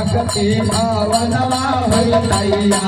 भक्ति भावनवा भैया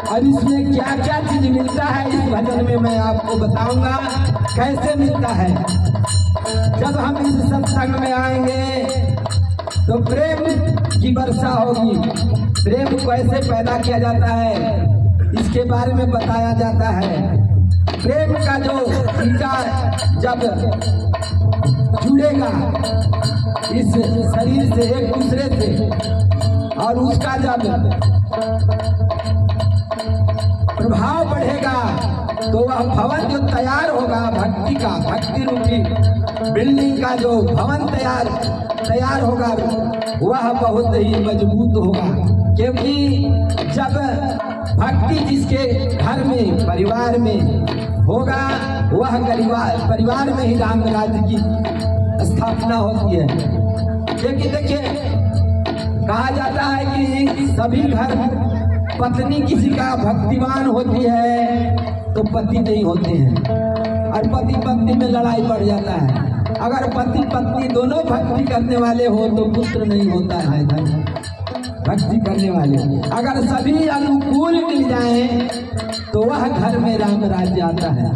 और इसमें क्या क्या चीज मिलता है इस भजन में मैं आपको बताऊंगा कैसे मिलता है। जब हम इस सत्संग में आएंगे तो प्रेम की वर्षा होगी। प्रेम कैसे पैदा किया जाता है इसके बारे में बताया जाता है। प्रेम का जो विचार जब जुड़ेगा इस शरीर से एक दूसरे से और उसका जब प्रभाव बढ़ेगा तो वह भवन जो तैयार होगा भक्ति का, भक्ति रूपी बिल्डिंग का जो भवन तैयार होगा वह बहुत ही मजबूत होगा। क्योंकि जब भक्ति जिसके घर में परिवार में होगा वह परिवार में ही राम राज्य की स्थापना होती है। क्योंकि देखिए कहा जाता है कि सभी घर पत्नी किसी का भक्तिमान होती है तो पति नहीं होते हैं और पति पत्नी में लड़ाई बढ़ जाता है। अगर पति पत्नी दोनों भक्ति करने वाले हो तो पुत्र नहीं होता है भक्ति करने वाले। अगर सभी अनुकूल मिल जाएं तो वह घर में राम राज्य आता है।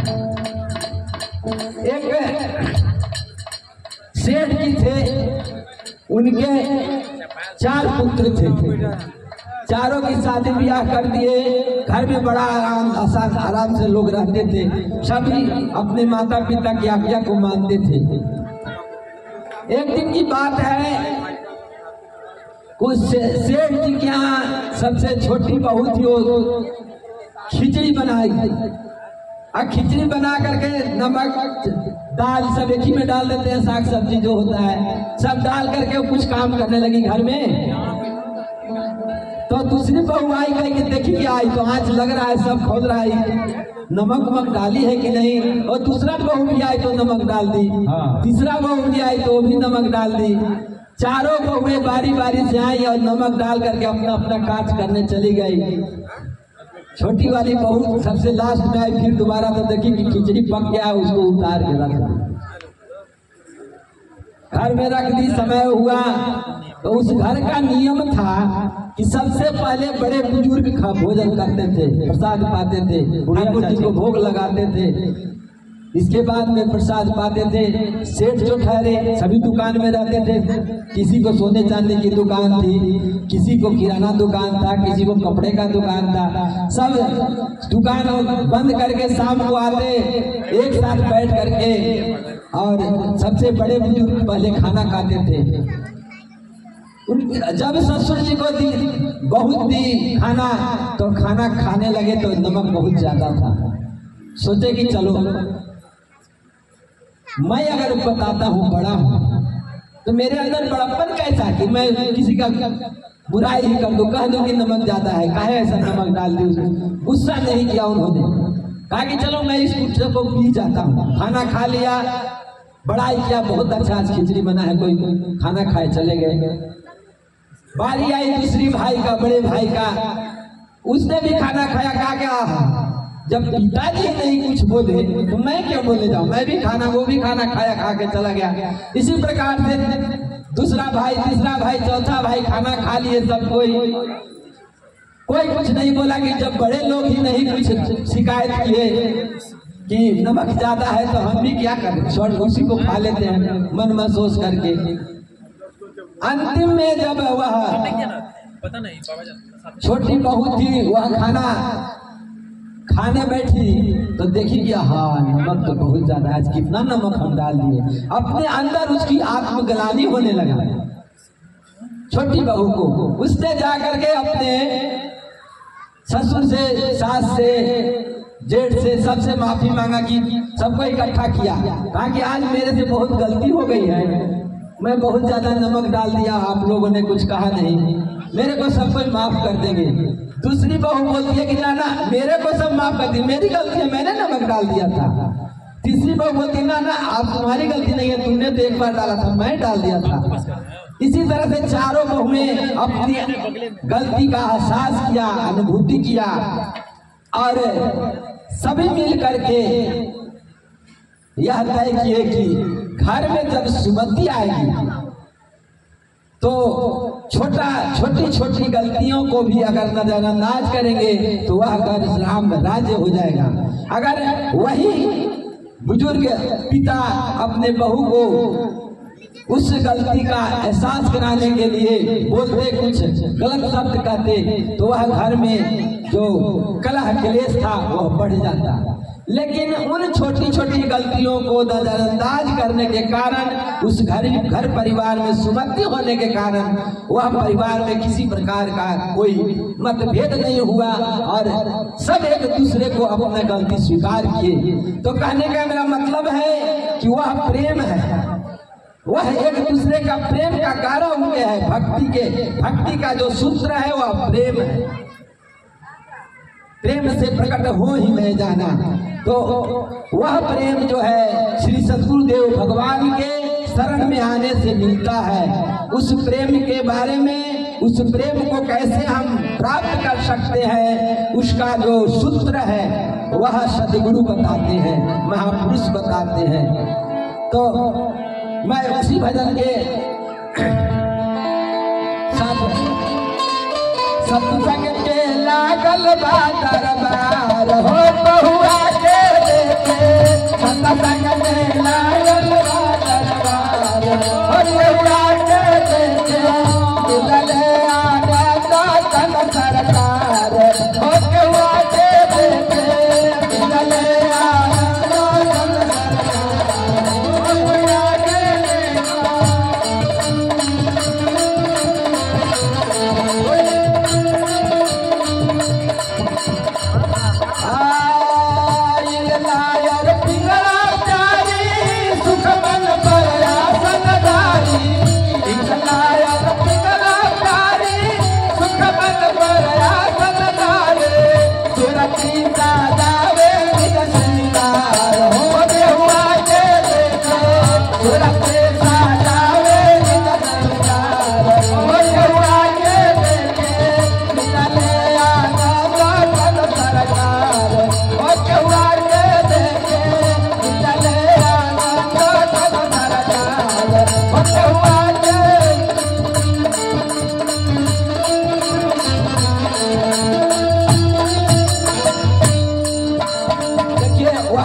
एक सेठ जी थे, उनके 4 पुत्र थे। चारों की शादी ब्याह कर दिए। घर में बड़ा आराम से लोग रहते थे। सभी अपने माता पिता की आज्ञा को मानते थे। एक दिन की बात है, कुछ सेठ जी के यहाँ सबसे छोटी बहू थी, वो खिचड़ी बनाई और खिचड़ी बना करके नमक दाल सब एक ही में डाल देते हैं, साग सब्जी जो होता है सब डाल करके वो कुछ काम करने लगी घर में। तो दूसरी बहू आई, गई कि देखी क्या आई, तो आँच लग रहा है, सब खोद रहा है, नमक डाली है कि नहीं। और दूसरा बहू भी आई तो नमक डाल दी, तीसरा बहू भी आई तो वो भी नमक डाल दी। चारों बहुएं बारी बारी से आई और नमक डाल करके अपना अपना काज करने चली गई। छोटी वाली बहू सबसे लास्ट में आई, फिर दोबारा तो देखी कि खिचड़ी पक गया, उसको उतार के रख दी, घर में रख दी। समय हुआ तो उस घर का नियम था कि सबसे पहले बड़े बुजुर्ग भोजन करते थे, प्रसाद पाते थे, ठाकुर जी को भोग लगाते थे। इसके बाद में प्रसाद पाते थे। सेठ जो ठहरे सभी दुकान में रहते थे, किसी को सोने चांदी की दुकान थी, किसी को किराना दुकान था, किसी को कपड़े का दुकान था। सब दुकान बंद करके शाम को आते, एक साथ बैठ करके और सबसे बड़े बुजुर्ग पहले खाना खाते थे। जब ससुर जी को दी बहुत दी खाना, तो खाना खाने लगे तो नमक बहुत ज्यादा था। सोचे कि चलो मैं अगर बताता हूँ बड़ा हूँ तो मेरे अंदर बड़प्पन कैसा कि मैं किसी का बुराई ही कर दूं, कह दूं कि नमक ज्यादा है, काहे ऐसा नमक डाल दी। गुस्सा नहीं किया उन्होंने, कहा कि चलो मैं इस गुस्से को पी जाता हूँ। खाना खा लिया, बड़ाई किया, बहुत अच्छा आज खिचड़ी बना है, कोई खाना खाए चले गए। बारी आई दूसरी भाई का, बड़े भाई का, उसने भी खाना खाया। कहा क्या जब पिताजी नहीं कुछ बोले तो मैं क्यों बोले जाऊं, मैं भी खाना, वो भी खाना खाया, खा के चला गया। इसी प्रकार से दूसरा भाई, तीसरा भाई, चौथा भाई खाना खा लिए सब, कोई कुछ नहीं बोला। कि जब बड़े लोग ही नहीं कुछ शिकायत किए कि नमक ज्यादा है तो हम भी क्या करें, छोड़ उसी को खा लेते हैं मन महसूस करके। अंतिम में जब वह छोटी बहू थी, वह खाना खाने बैठी तो देखी कि हाँ नमक तो बहुत ज्यादा है, कितना नमक हम डाल दिए। अपने अंदर उसकी आत्मग्लानि होने लगा छोटी बहू को। उसने जाकर के अपने ससुर से, सास से, जेठ से, सबसे माफी मांगा कि सबको इकट्ठा किया। कहा कि आज मेरे से बहुत गलती हो गई है, मैं बहुत ज्यादा नमक डाल दिया, आप लोगों ने कुछ कहा नहीं, मेरे को सब कोई माफ कर देंगे। दूसरी बहू बोलती है कि ना ना मेरे को सब माफ कर दी, मेरी गलती है, मैंने नमक डाल दिया था। तीसरी बहू बोलती ना ना आप तुम्हारी गलती नहीं है, तुमने तो एक बार डाला था, मैं डाल दिया था। इसी तरह से चारों बहुएं अपनी गलती का एहसास किया, अनुभूति किया और सभी मिल करके यह तय किए कि घर में जब सुमति आएगी तो छोटी छोटी गलतियों को भी अगर नजरअंदाज करेंगे तो वह घर राम राज्य हो जाएगा। अगर वही बुजुर्ग पिता अपने बहू को उस गलती का एहसास कराने के लिए बोलते, कुछ गलत शब्द कहते, तो वह घर में जो कलह क्लेश था वह बढ़ जाता। लेकिन उन छोटी छोटी गलतियों को नजरअंदाज करने के कारण, उस घर परिवार में सुमति होने के कारण वह परिवार में किसी प्रकार का कोई मतभेद नहीं हुआ और सब एक दूसरे को अपना गलती स्वीकार किए। तो कहने का मेरा मतलब है कि वह प्रेम है, वह एक दूसरे का प्रेम का गारा उनके है। भक्ति का जो सूत्र है वह प्रेम है, प्रेम से प्रकट हो ही मैं जाना। तो वह प्रेम जो है श्री सद्गुरुदेव भगवान के शरण में आने से मिलता है। उस प्रेम के बारे में, उस प्रेम को कैसे हम प्राप्त कर सकते हैं, उसका जो सूत्र है वह सद्गुरु बताते हैं, महापुरुष बताते हैं। तो मैं उसी भजन के साथ सत्संग के लागल बा दरबार हो, बहुआ के देखे सत्संग में लागल बा दरबार हो, बहुआ के देखे मिलले आगा दातन सरकार हो, बहुआ के देखे मिलले आगा दातन सरकार हो, बहुआ के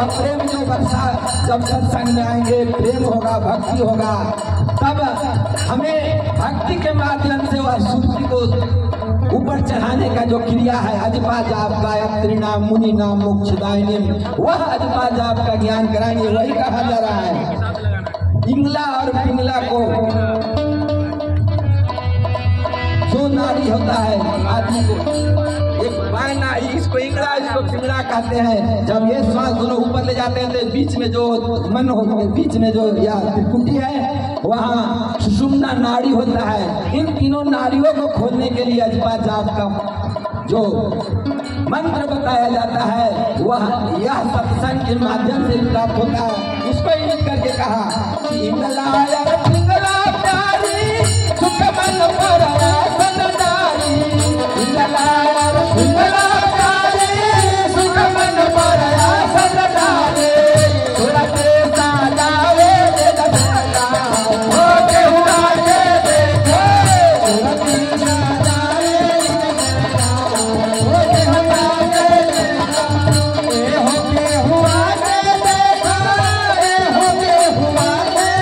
प्रेम जो होगा, तब हमें भक्ति के माध्यम से वह सुरती को ऊपर चढ़ाने का जो क्रिया है, अजपा जाप का त्रिनाम मुनि नाम मोक्षदायिनी, वह अजपा जाप का ज्ञान कराएंगे। वही कहा जा रहा है इंगला और पिंगला को, जो नाड़ी होता है आदमी को, एक बाएं नाड़ी, इसको इंगला इसको पिंगला कहते हैं। जब ये श्वास दोनों ऊपर ले जाते हैं तो बीच में जो मन होता है, बीच में जो या त्रिपुटी है, वहाँ सुषुम्ना नाड़ी होता है। इन तीनों नाड़ियों को खोलने के लिए अजपा जाप का जो मंत्र बताया जाता है, वह यह सत्संग के माध्यम से प्राप्त होता है। इसको इंगित करके कहा कि इंगला यार पिंगला प्यारी सुख मन पर आसन डारी, इंगला यार पिंगला प्यारी सुख मन पर आसन डारी, थोड़ा पैसा डाले दे दबेला हो के हुआ के देखो, थोड़ा पैसा डाले हो के हुआ के देखो, ए हो के हुआ के देखो, ए हो के हुआ के देखो, ए हो के हुआ के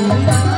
Yeah.